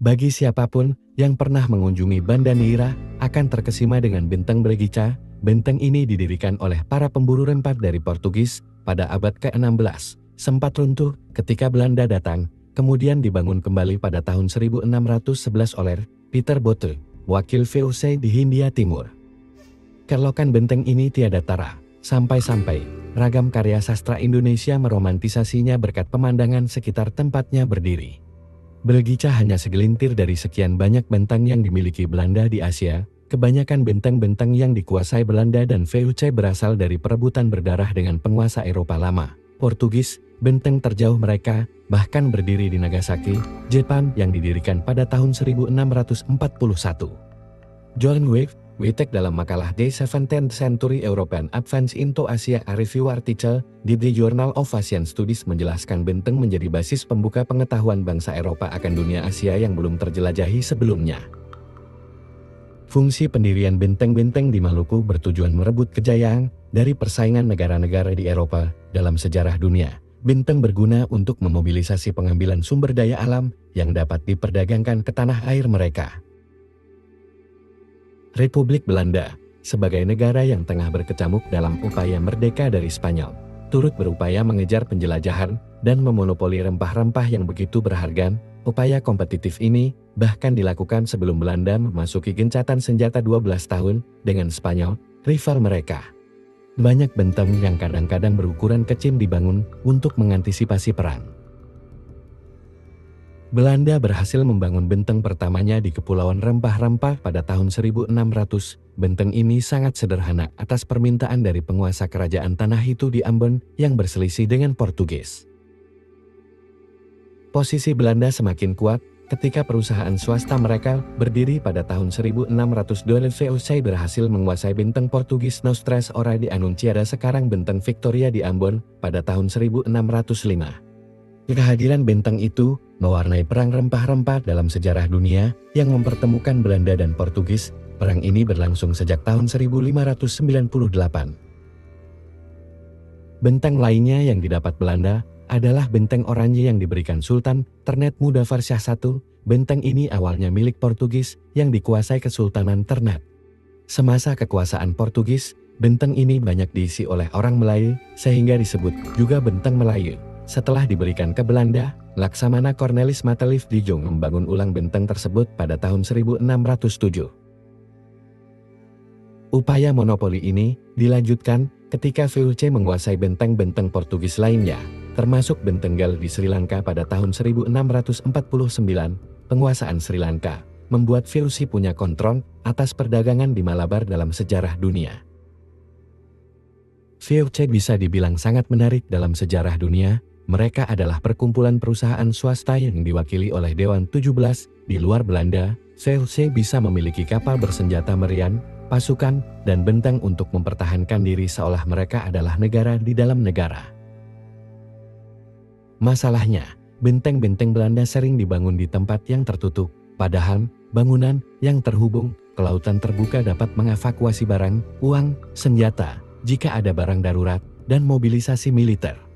Bagi siapapun yang pernah mengunjungi Banda Neira, akan terkesima dengan benteng Bregica. Benteng ini didirikan oleh para pemburu rempah dari Portugis pada abad ke-16. Sempat runtuh ketika Belanda datang, kemudian dibangun kembali pada tahun 1611 oleh Peter Botte, wakil VOC di Hindia Timur. Keelokan benteng ini tiada tara, sampai-sampai ragam karya sastra Indonesia meromantisasinya berkat pemandangan sekitar tempatnya berdiri. Bregica hanya segelintir dari sekian banyak benteng yang dimiliki Belanda di Asia. Kebanyakan benteng-benteng yang dikuasai Belanda dan VOC berasal dari perebutan berdarah dengan penguasa Eropa lama, Portugis. Benteng terjauh mereka bahkan berdiri di Nagasaki, Jepang yang didirikan pada tahun 1641. John Wittek dalam makalah The 17th Century European Advance into Asia, a review article di The Journal of Asian Studies, menjelaskan benteng menjadi basis pembuka pengetahuan bangsa Eropa akan dunia Asia yang belum terjelajahi sebelumnya. Fungsi pendirian benteng-benteng di Maluku bertujuan merebut kejayaan dari persaingan negara-negara di Eropa. Dalam sejarah dunia, benteng berguna untuk memobilisasi pengambilan sumber daya alam yang dapat diperdagangkan ke tanah air mereka. Republik Belanda, sebagai negara yang tengah berkecamuk dalam upaya merdeka dari Spanyol, turut berupaya mengejar penjelajahan dan memonopoli rempah-rempah yang begitu berharga. Upaya kompetitif ini bahkan dilakukan sebelum Belanda memasuki gencatan senjata 12 tahun dengan Spanyol, rival mereka. Banyak benteng yang kadang-kadang berukuran kecil dibangun untuk mengantisipasi perang. Belanda berhasil membangun benteng pertamanya di Kepulauan Rempah-Rempah pada tahun 1600. Benteng ini sangat sederhana atas permintaan dari penguasa kerajaan tanah itu di Ambon yang berselisih dengan Portugis. Posisi Belanda semakin kuat ketika perusahaan swasta mereka berdiri pada tahun 1602. VOC berhasil menguasai benteng Portugis Nostras Ora di Anunciada, sekarang benteng Victoria di Ambon, pada tahun 1605. Kehadiran benteng itu mewarnai perang rempah-rempah dalam sejarah dunia yang mempertemukan Belanda dan Portugis. Perang ini berlangsung sejak tahun 1598. Benteng lainnya yang didapat Belanda adalah benteng Oranje yang diberikan Sultan Ternate Mudafar Shah I. Benteng ini awalnya milik Portugis yang dikuasai Kesultanan Ternate. Semasa kekuasaan Portugis, benteng ini banyak diisi oleh orang Melayu sehingga disebut juga benteng Melayu. Setelah diberikan ke Belanda, Laksamana Cornelis Matelif Dijong membangun ulang benteng tersebut pada tahun 1607. Upaya monopoli ini dilanjutkan ketika VOC menguasai benteng-benteng Portugis lainnya, termasuk benteng Gal di Sri Lanka pada tahun 1649. Penguasaan Sri Lanka membuat VOC punya kontrol atas perdagangan di Malabar dalam sejarah dunia. VOC bisa dibilang sangat menarik dalam sejarah dunia. Mereka adalah perkumpulan perusahaan swasta yang diwakili oleh Dewan 17. Di luar Belanda, VOC bisa memiliki kapal bersenjata meriam, pasukan, dan benteng untuk mempertahankan diri seolah mereka adalah negara di dalam negara. Masalahnya, benteng-benteng Belanda sering dibangun di tempat yang tertutup, padahal bangunan yang terhubung ke lautan terbuka dapat mengevakuasi barang, uang, senjata, jika ada barang darurat, dan mobilisasi militer.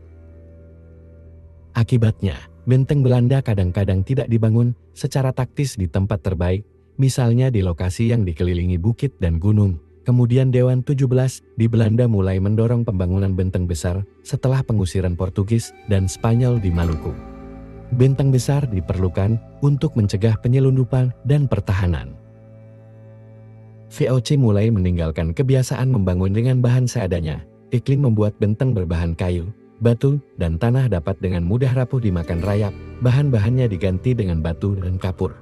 Akibatnya, benteng Belanda kadang-kadang tidak dibangun secara taktis di tempat terbaik, misalnya di lokasi yang dikelilingi bukit dan gunung. Kemudian Dewan 17 di Belanda mulai mendorong pembangunan benteng besar setelah pengusiran Portugis dan Spanyol di Maluku. Benteng besar diperlukan untuk mencegah penyelundupan dan pertahanan. VOC mulai meninggalkan kebiasaan membangun dengan bahan seadanya. Iklim membuat benteng berbahan kayu, batu, dan tanah dapat dengan mudah rapuh dimakan rayap. Bahan-bahannya diganti dengan batu dan kapur.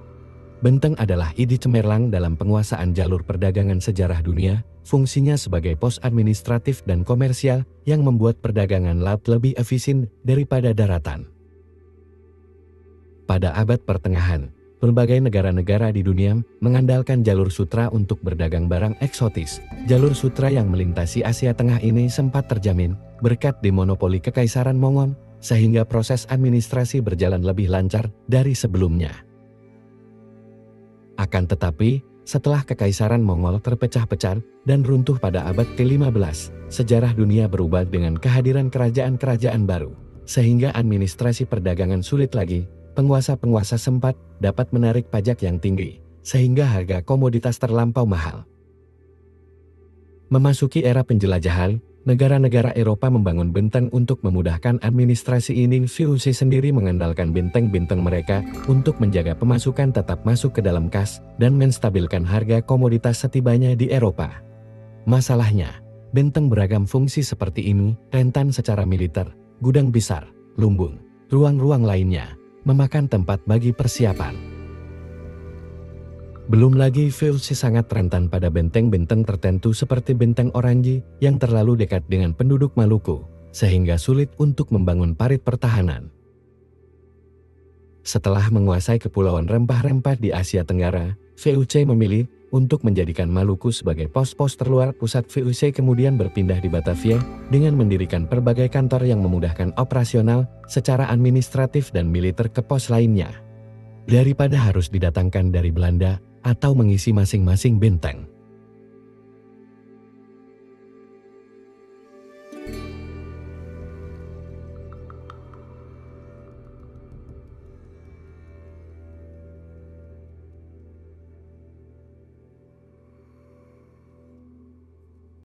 Benteng adalah ide cemerlang dalam penguasaan jalur perdagangan sejarah dunia. Fungsinya sebagai pos administratif dan komersial yang membuat perdagangan laut lebih efisien daripada daratan. Pada abad pertengahan, berbagai negara-negara di dunia mengandalkan jalur sutra untuk berdagang barang eksotis. Jalur sutra yang melintasi Asia Tengah ini sempat terjamin berkat demonopoli Kekaisaran Mongol, sehingga proses administrasi berjalan lebih lancar dari sebelumnya. Akan tetapi, setelah Kekaisaran Mongol terpecah-pecah dan runtuh pada abad ke-15, sejarah dunia berubah dengan kehadiran kerajaan-kerajaan baru, sehingga administrasi perdagangan sulit lagi. penguasa-penguasa sempat dapat menarik pajak yang tinggi, sehingga harga komoditas terlampau mahal. Memasuki era penjelajahan, negara-negara Eropa membangun benteng untuk memudahkan administrasi ini. VOC sendiri mengandalkan benteng-benteng mereka untuk menjaga pemasukan tetap masuk ke dalam kas dan menstabilkan harga komoditas setibanya di Eropa. Masalahnya, benteng beragam fungsi seperti ini rentan secara militer, gudang besar, lumbung, ruang-ruang lainnya, memakan tempat bagi persiapan. Belum lagi VOC sangat rentan pada benteng-benteng tertentu seperti benteng Orangi yang terlalu dekat dengan penduduk Maluku, sehingga sulit untuk membangun parit pertahanan. Setelah menguasai kepulauan rempah-rempah di Asia Tenggara, VOC memilih untuk menjadikan Maluku sebagai pos-pos terluar. Pusat VOC kemudian berpindah di Batavia dengan mendirikan berbagai kantor yang memudahkan operasional secara administratif dan militer ke pos lainnya, daripada harus didatangkan dari Belanda atau mengisi masing-masing benteng.